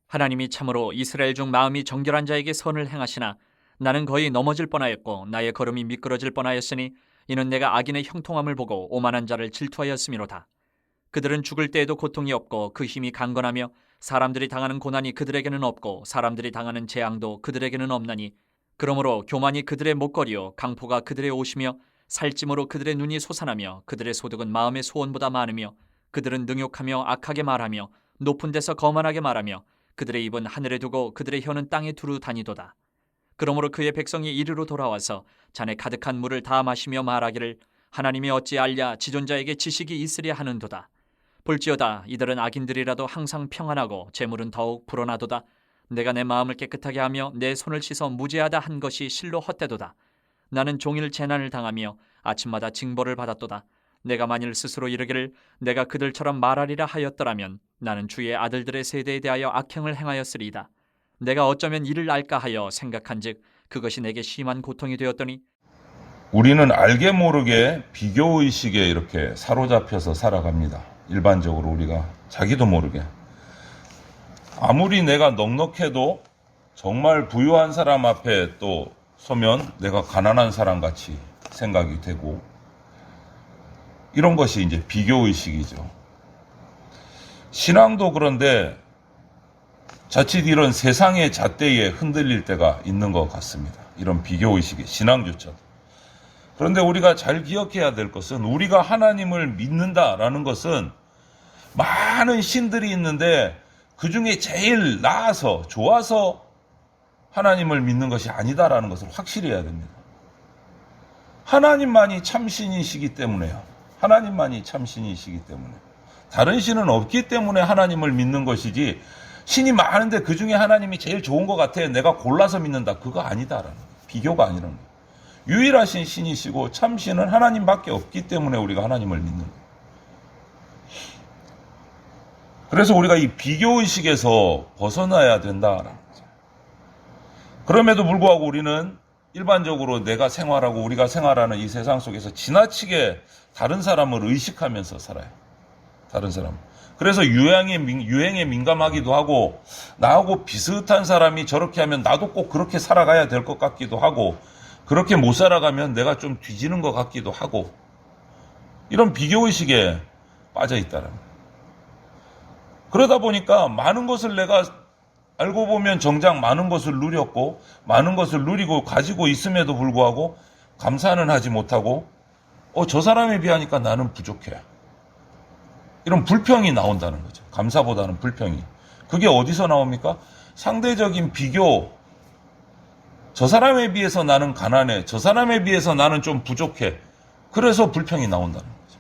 하나님이 참으로 이스라엘 중 마음이 정결한 자에게 선을 행하시나 나는 거의 넘어질 뻔하였고 나의 걸음이 미끄러질 뻔하였으니 이는 내가 악인의 형통함을 보고 오만한 자를 질투하였음이로다. 그들은 죽을 때에도 고통이 없고 그 힘이 강건하며 사람들이 당하는 고난이 그들에게는 없고 사람들이 당하는 재앙도 그들에게는 없나니 그러므로 교만이 그들의 목걸이요 강포가 그들의 옷이며 살찜으로 그들의 눈이 솟아나며 그들의 소득은 마음의 소원보다 많으며 그들은 능욕하며 악하게 말하며 높은 데서 거만하게 말하며 그들의 입은 하늘에 두고 그들의 혀는 땅에 두루 다니도다. 그러므로 그의 백성이 이리로 돌아와서 잔에 가득한 물을 다 마시며 말하기를 하나님이 어찌 알랴 지존자에게 지식이 있으랴 하는도다. 볼지어다 이들은 악인들이라도 항상 평안하고 재물은 더욱 불어나도다. 내가 내 마음을 깨끗하게 하며 내 손을 씻어 무죄하다 한 것이 실로 헛되도다. 나는 종일 재난을 당하며 아침마다 징벌을 받았도다. 내가 만일 스스로 이르기를 내가 그들처럼 말하리라 하였더라면 나는 주의 아들들의 세대에 대하여 악행을 행하였으리이다. 내가 어쩌면 이를 알까 하여 생각한즉 그것이 내게 심한 고통이 되었더니 우리는 알게 모르게 비교의식에 이렇게 사로잡혀서 살아갑니다. 일반적으로 우리가 자기도 모르게. 아무리 내가 넉넉해도 정말 부유한 사람 앞에 또 서면 내가 가난한 사람 같이 생각이 되고, 이런 것이 이제 비교의식이죠. 신앙도 그런데 자칫 이런 세상의 잣대에 흔들릴 때가 있는 것 같습니다. 이런 비교의식이, 신앙조차도. 그런데 우리가 잘 기억해야 될 것은, 우리가 하나님을 믿는다라는 것은 많은 신들이 있는데 그 중에 제일 나아서 좋아서 하나님을 믿는 것이 아니다라는 것을 확실히 해야 됩니다. 하나님만이 참신이시기 때문에요. 하나님만이 참신이시기 때문에. 다른 신은 없기 때문에 하나님을 믿는 것이지, 신이 많은데 그 중에 하나님이 제일 좋은 것 같아 내가 골라서 믿는다, 그거 아니다라는 거예요. 비교가 아니라는 거예요. 유일하신 신이시고 참신은 하나님밖에 없기 때문에 우리가 하나님을 믿는 거예요. 그래서 우리가 이 비교의식에서 벗어나야 된다라는 거죠. 그럼에도 불구하고 우리는 일반적으로 내가 생활하고 우리가 생활하는 이 세상 속에서 지나치게 다른 사람을 의식하면서 살아요. 다른 사람. 그래서 유행에 민감하기도 하고, 나하고 비슷한 사람이 저렇게 하면 나도 꼭 그렇게 살아가야 될 것 같기도 하고, 그렇게 못 살아가면 내가 좀 뒤지는 것 같기도 하고, 이런 비교의식에 빠져 있다는 거예요. 그러다 보니까 많은 것을 내가 알고 보면 정작 많은 것을 누렸고, 많은 것을 누리고 가지고 있음에도 불구하고 감사는 하지 못하고, 저 사람에 비하니까 나는 부족해. 이런 불평이 나온다는 거죠. 감사보다는 불평이. 그게 어디서 나옵니까? 상대적인 비교. 저 사람에 비해서 나는 가난해. 저 사람에 비해서 나는 좀 부족해. 그래서 불평이 나온다는 거죠.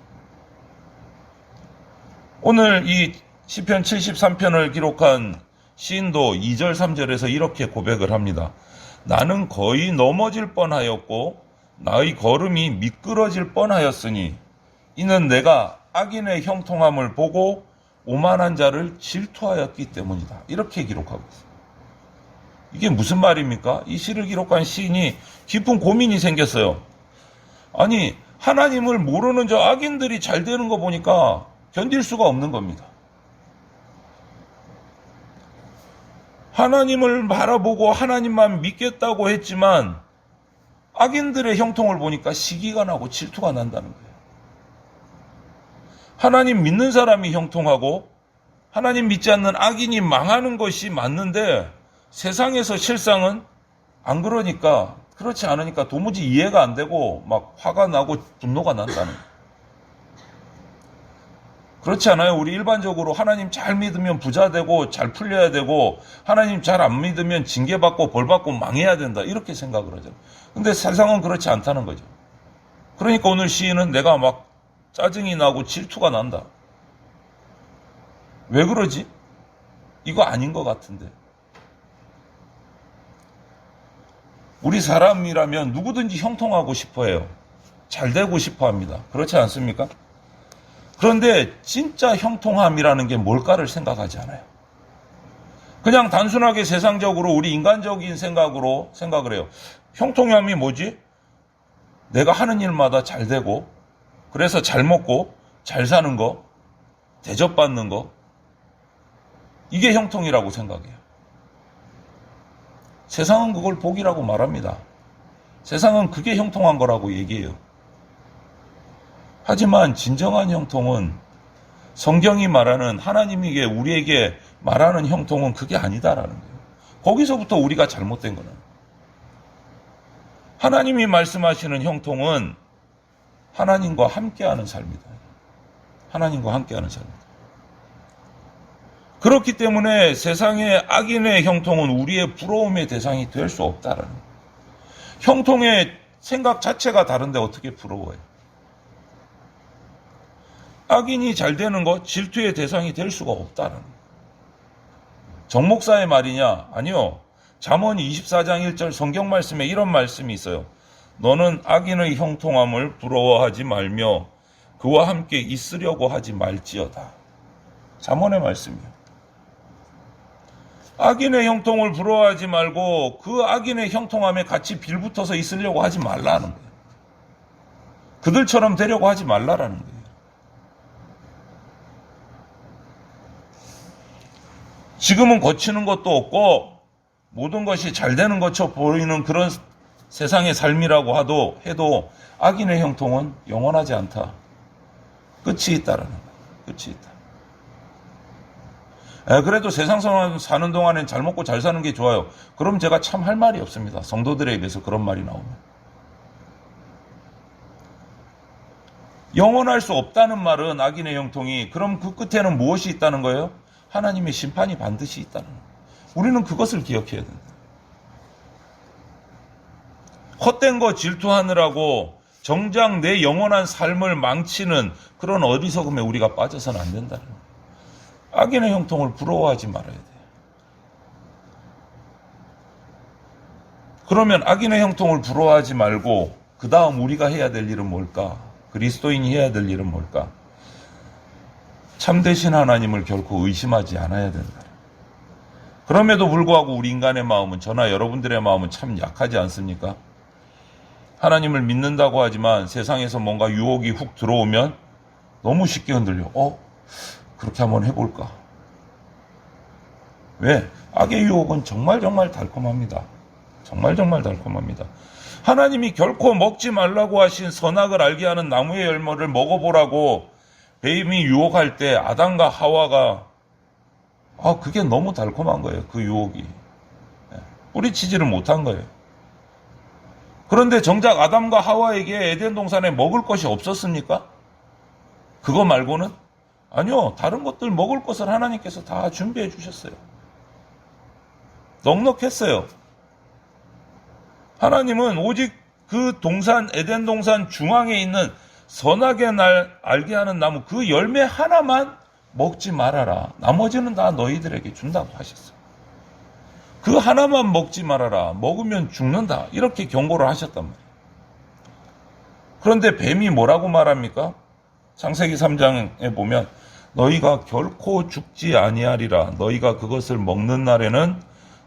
오늘 이 시편 73편을 기록한 시인도 2절 3절에서 이렇게 고백을 합니다. 나는 거의 넘어질 뻔하였고 나의 걸음이 미끄러질 뻔하였으니 이는 내가 악인의 형통함을 보고 오만한 자를 질투하였기 때문이다. 이렇게 기록하고 있어요. 이게 무슨 말입니까? 이 시를 기록한 시인이 깊은 고민이 생겼어요. 아니, 하나님을 모르는 저 악인들이 잘 되는 거 보니까 견딜 수가 없는 겁니다. 하나님을 바라보고 하나님만 믿겠다고 했지만 악인들의 형통을 보니까 시기가 나고 질투가 난다는 거예요. 하나님 믿는 사람이 형통하고 하나님 믿지 않는 악인이 망하는 것이 맞는데, 세상에서 실상은 안 그러니까, 그렇지 않으니까 도무지 이해가 안 되고 막 화가 나고 분노가 난다는 거예요. 그렇지 않아요? 우리 일반적으로 하나님 잘 믿으면 부자 되고 잘 풀려야 되고, 하나님 잘 안 믿으면 징계받고 벌받고 망해야 된다, 이렇게 생각을 하죠. 근데 세상은 그렇지 않다는 거죠. 그러니까 오늘 시인은 내가 막 짜증이 나고 질투가 난다. 왜 그러지? 이거 아닌 것 같은데. 우리 사람이라면 누구든지 형통하고 싶어 해요. 잘 되고 싶어 합니다. 그렇지 않습니까? 그런데 진짜 형통함이라는 게 뭘까를 생각하지 않아요. 그냥 단순하게 세상적으로 우리 인간적인 생각으로 생각을 해요. 형통함이 뭐지? 내가 하는 일마다 잘 되고, 그래서 잘 먹고 잘 사는 거, 대접받는 거, 이게 형통이라고 생각해요. 세상은 그걸 복이라고 말합니다. 세상은 그게 형통한 거라고 얘기해요. 하지만 진정한 형통은 성경이 말하는 하나님에게 우리에게 말하는 형통은 그게 아니다라는 거예요. 거기서부터 우리가 잘못된 거는. 하나님이 말씀하시는 형통은 하나님과 함께하는 삶이다. 하나님과 함께하는 삶이다. 그렇기 때문에 세상의 악인의 형통은 우리의 부러움의 대상이 될 수 없다라는 거예요. 형통의 생각 자체가 다른데 어떻게 부러워요? 악인이 잘 되는 것, 질투의 대상이 될 수가 없다는 거예요. 정목사의 말이냐? 아니요. 잠언 24장 1절 성경 말씀에 이런 말씀이 있어요. 너는 악인의 형통함을 부러워하지 말며 그와 함께 있으려고 하지 말지어다. 잠언의 말씀이요. 악인의 형통을 부러워하지 말고 그 악인의 형통함에 같이 빌붙어서 있으려고 하지 말라는 거예요. 그들처럼 되려고 하지 말라라는 거예요. 지금은 거치는 것도 없고 모든 것이 잘 되는 것처럼 보이는 그런 세상의 삶이라고 해도 악인의 형통은 영원하지 않다. 끝이 있다라는 거예요. 끝이 있다. 그래도 세상 사는 동안엔 잘 먹고 잘 사는 게 좋아요. 그럼 제가 참 할 말이 없습니다. 성도들에게서 그런 말이 나오면. 영원할 수 없다는 말은 악인의 형통이 그럼 그 끝에는 무엇이 있다는 거예요? 하나님의 심판이 반드시 있다는 거예요. 우리는 그것을 기억해야 된다. 헛된 거 질투하느라고 정작 내 영원한 삶을 망치는 그런 어리석음에 우리가 빠져서는 안 된다는 거예요. 악인의 형통을 부러워하지 말아야 돼요. 그러면 악인의 형통을 부러워하지 말고 그 다음 우리가 해야 될 일은 뭘까? 그리스도인이 해야 될 일은 뭘까? 참되신 하나님을 결코 의심하지 않아야 된다. 그럼에도 불구하고 우리 인간의 마음은, 저나 여러분들의 마음은 참 약하지 않습니까? 하나님을 믿는다고 하지만 세상에서 뭔가 유혹이 훅 들어오면 너무 쉽게 흔들려. 그렇게 한번 해볼까? 왜? 악의 유혹은 정말 달콤합니다. 정말 달콤합니다. 하나님이 결코 먹지 말라고 하신 선악을 알게 하는 나무의 열매를 먹어보라고 뱀이 유혹할 때 아담과 하와가 그게 너무 달콤한 거예요. 그 유혹이. 뿌리치지를 못한 거예요. 그런데 정작 아담과 하와에게 에덴 동산에 먹을 것이 없었습니까? 그거 말고는? 아니요. 다른 것들 먹을 것을 하나님께서 다 준비해 주셨어요. 넉넉했어요. 하나님은 오직 그 동산, 에덴 동산 중앙에 있는 선악의 날 알게 하는 나무 그 열매 하나만 먹지 말아라. 나머지는 다 너희들에게 준다고 하셨어요. 그 하나만 먹지 말아라. 먹으면 죽는다. 이렇게 경고를 하셨단 말이에요. 그런데 뱀이 뭐라고 말합니까? 창세기 3장에 보면 너희가 결코 죽지 아니하리라. 너희가 그것을 먹는 날에는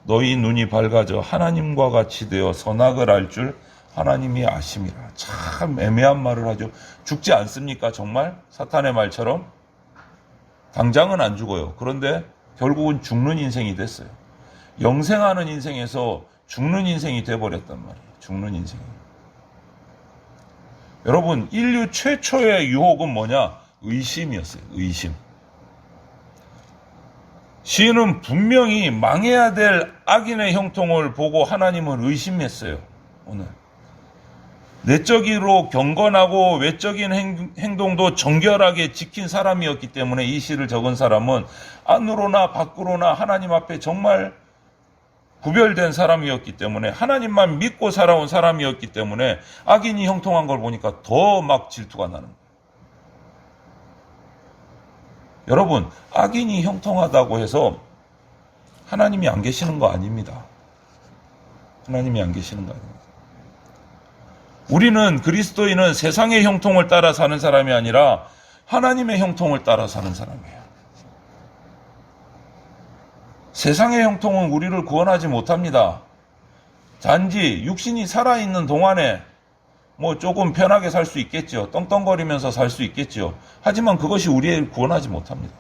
너희 눈이 밝아져 하나님과 같이 되어 선악을 알 줄 하나님이 아심이라. 참 애매한 말을 하죠. 죽지 않습니까? 정말 사탄의 말처럼 당장은 안 죽어요. 그런데 결국은 죽는 인생이 됐어요. 영생하는 인생에서 죽는 인생이 돼버렸단 말이에요. 죽는 인생이. 여러분, 인류 최초의 유혹은 뭐냐? 의심이었어요. 의심. 시인은 분명히 망해야 될 악인의 형통을 보고 하나님을 의심했어요. 오늘. 내적으로 경건하고 외적인 행동도 정결하게 지킨 사람이었기 때문에 이 시를 적은 사람은 안으로나 밖으로나 하나님 앞에 정말 구별된 사람이었기 때문에 하나님만 믿고 살아온 사람이었기 때문에 악인이 형통한 걸 보니까 더 막 질투가 나는 거예요. 여러분, 악인이 형통하다고 해서 하나님이 안 계시는 거 아닙니다. 하나님이 안 계시는 거 아닙니다. 우리는 그리스도인은 세상의 형통을 따라 사는 사람이 아니라 하나님의 형통을 따라 사는 사람이에요. 세상의 형통은 우리를 구원하지 못합니다. 단지 육신이 살아있는 동안에 조금 편하게 살 수 있겠죠. 떵떵거리면서 살 수 있겠죠. 하지만 그것이 우리를 구원하지 못합니다.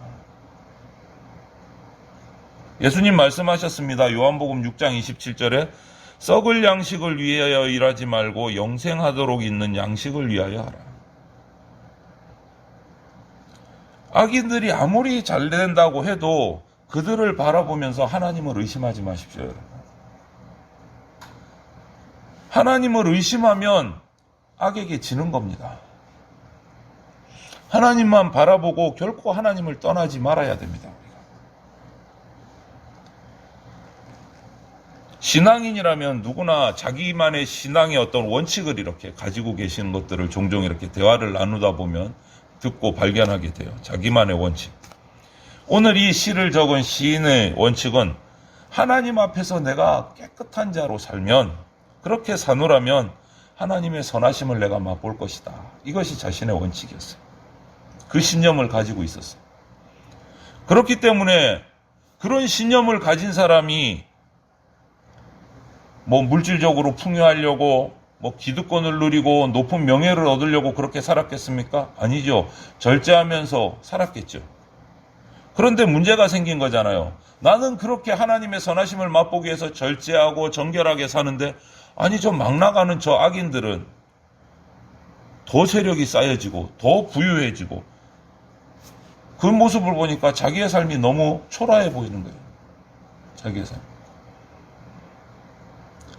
예수님 말씀하셨습니다. 요한복음 6장 27절에 썩을 양식을 위하여 일하지 말고 영생하도록 있는 양식을 위하여 하라. 악인들이 아무리 잘 된다고 해도 그들을 바라보면서 하나님을 의심하지 마십시오, 여러분. 하나님을 의심하면 악에게 지는 겁니다. 하나님만 바라보고 결코 하나님을 떠나지 말아야 됩니다. 신앙인이라면 누구나 자기만의 신앙의 어떤 원칙을 이렇게 가지고 계시는 것들을 종종 이렇게 대화를 나누다 보면 듣고 발견하게 돼요. 자기만의 원칙. 오늘 이 시를 적은 시인의 원칙은 하나님 앞에서 내가 깨끗한 자로 살면, 그렇게 사노라면 하나님의 선하심을 내가 맛볼 것이다. 이것이 자신의 원칙이었어요. 그 신념을 가지고 있었어요. 그렇기 때문에 그런 신념을 가진 사람이 물질적으로 풍요하려고 기득권을 누리고 높은 명예를 얻으려고 그렇게 살았겠습니까? 아니죠. 절제하면서 살았겠죠. 그런데 문제가 생긴 거잖아요. 나는 그렇게 하나님의 선하심을 맛보기 위해서 절제하고 정결하게 사는데, 아니 저 막 나가는 저 악인들은 더 세력이 쌓여지고 더 부유해지고, 그 모습을 보니까 자기의 삶이 너무 초라해 보이는 거예요. 자기의 삶.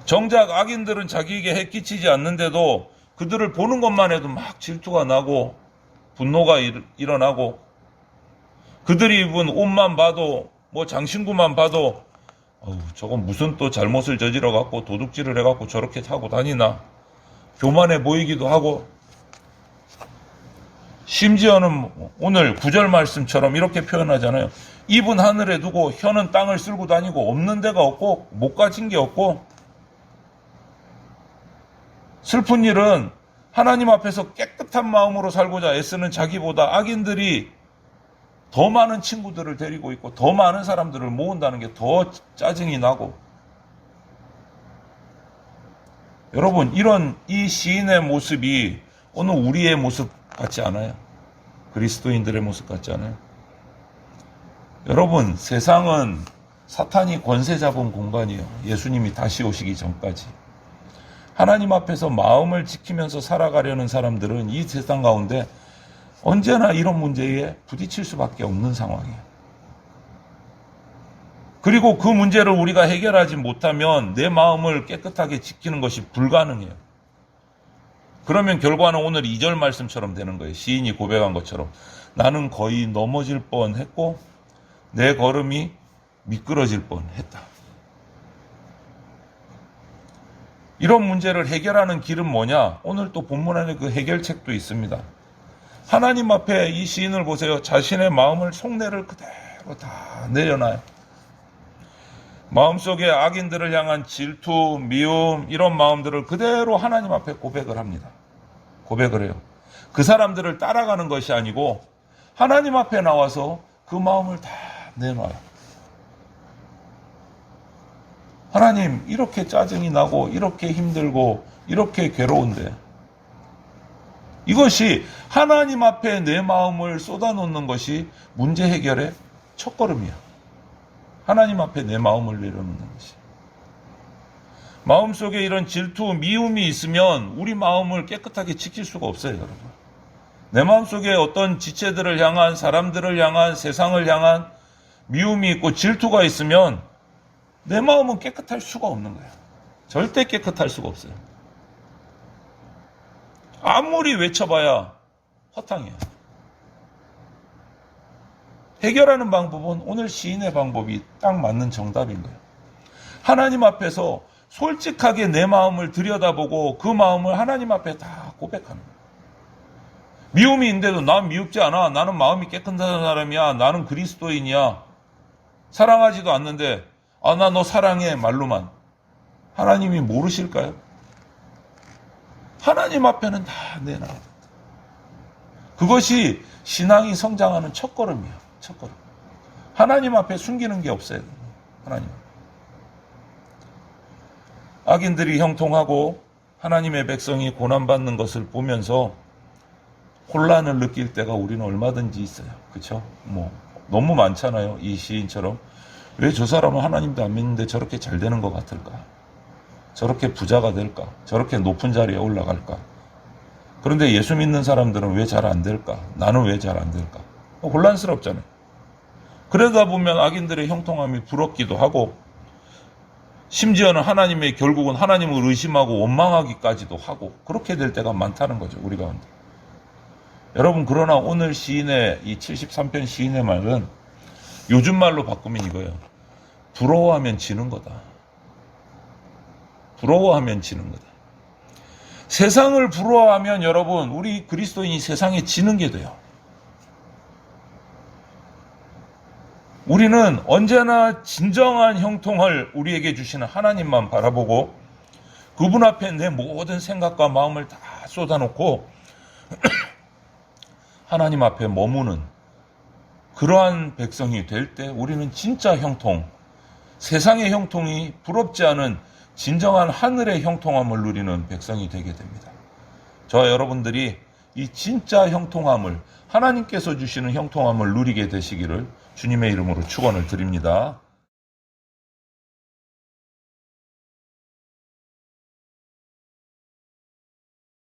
정작 악인들은 자기에게 해 끼치지 않는데도 그들을 보는 것만 해도 막 질투가 나고 분노가 일어나고, 그들이 입은 옷만 봐도 장신구만 봐도 저건 무슨 또 잘못을 저질러 갖고 도둑질을 해 갖고 저렇게 하고 다니나, 교만해 보이기도 하고, 심지어는 오늘 9절 말씀처럼 이렇게 표현하잖아요. 입은 하늘에 두고 혀는 땅을 쓸고 다니고, 없는 데가 없고 못 가진 게 없고. 슬픈 일은 하나님 앞에서 깨끗한 마음으로 살고자 애쓰는 자기보다 악인들이 더 많은 친구들을 데리고 있고 더 많은 사람들을 모은다는 게 더 짜증이 나고. 여러분, 이 시인의 모습이 오늘 우리의 모습 같지 않아요? 그리스도인들의 모습 같지 않아요? 여러분, 세상은 사탄이 권세 잡은 공간이에요. 예수님이 다시 오시기 전까지. 하나님 앞에서 마음을 지키면서 살아가려는 사람들은 이 세상 가운데 언제나 이런 문제에 부딪힐 수밖에 없는 상황이에요. 그리고 그 문제를 우리가 해결하지 못하면 내 마음을 깨끗하게 지키는 것이 불가능해요. 그러면 결과는 오늘 2절 말씀처럼 되는 거예요. 시인이 고백한 것처럼 나는 거의 넘어질 뻔했고 내 걸음이 미끄러질 뻔했다. 이런 문제를 해결하는 길은 뭐냐? 오늘 또 본문 안에 그 해결책도 있습니다. 하나님 앞에 이 시인을 보세요. 자신의 마음을 속내를 그대로 다 내려놔요. 마음속에 악인들을 향한 질투, 미움, 이런 마음들을 그대로 하나님 앞에 고백을 합니다. 고백을 해요. 그 사람들을 따라가는 것이 아니고 하나님 앞에 나와서 그 마음을 다 내놔요. 하나님, 이렇게 짜증이 나고 이렇게 힘들고 이렇게 괴로운데, 이것이 하나님 앞에 내 마음을 쏟아놓는 것이 문제 해결의 첫걸음이야. 하나님 앞에 내 마음을 내려놓는 것이. 마음속에 이런 질투, 미움이 있으면 우리 마음을 깨끗하게 지킬 수가 없어요, 여러분. 내 마음속에 어떤 지체들을 향한, 사람들을 향한, 세상을 향한 미움이 있고 질투가 있으면 내 마음은 깨끗할 수가 없는 거예요. 절대 깨끗할 수가 없어요. 아무리 외쳐봐야 허탕이에요. 해결하는 방법은 오늘 시인의 방법이 딱 맞는 정답인 거예요. 하나님 앞에서 솔직하게 내 마음을 들여다보고 그 마음을 하나님 앞에 다 고백하는 거예요. 미움이 있는데도 난 미흡지 않아. 나는 마음이 깨끗한 사람이야. 나는 그리스도인이야. 사랑하지도 않는데 나 너 사랑해 말로만. 하나님이 모르실까요? 하나님 앞에는 다 내놔. 그것이 신앙이 성장하는 첫걸음이에요. 첫걸음. 하나님 앞에 숨기는 게 없어요. 하나님. 악인들이 형통하고 하나님의 백성이 고난받는 것을 보면서 혼란을 느낄 때가 우리는 얼마든지 있어요. 그렇죠? 너무 많잖아요. 이 시인처럼 왜 저 사람은 하나님도 안 믿는데 저렇게 잘 되는 것 같을까? 저렇게 부자가 될까? 저렇게 높은 자리에 올라갈까? 그런데 예수 믿는 사람들은 왜 잘 안 될까? 나는 왜 잘 안 될까? 혼란스럽잖아요. 그러다 보면 악인들의 형통함이 부럽기도 하고, 심지어는 결국은 하나님을 의심하고 원망하기까지도 하고, 그렇게 될 때가 많다는 거죠, 우리 가운데. 여러분, 그러나 오늘 시인의, 이 73편 시인의 말은 요즘 말로 바꾸면 이거예요. 부러워하면 지는 거다. 부러워하면 지는 거다. 세상을 부러워하면 여러분, 우리 그리스도인이 세상에 지는 게 돼요. 우리는 언제나 진정한 형통을 우리에게 주시는 하나님만 바라보고 그분 앞에 내 모든 생각과 마음을 다 쏟아놓고 하나님 앞에 머무는 그러한 백성이 될 때 우리는 진짜 형통, 세상의 형통이 부럽지 않은 진정한 하늘의 형통함을 누리는 백성이 되게 됩니다. 저와 여러분들이 이 진짜 형통함을, 하나님께서 주시는 형통함을 누리게 되시기를 주님의 이름으로 축원을 드립니다.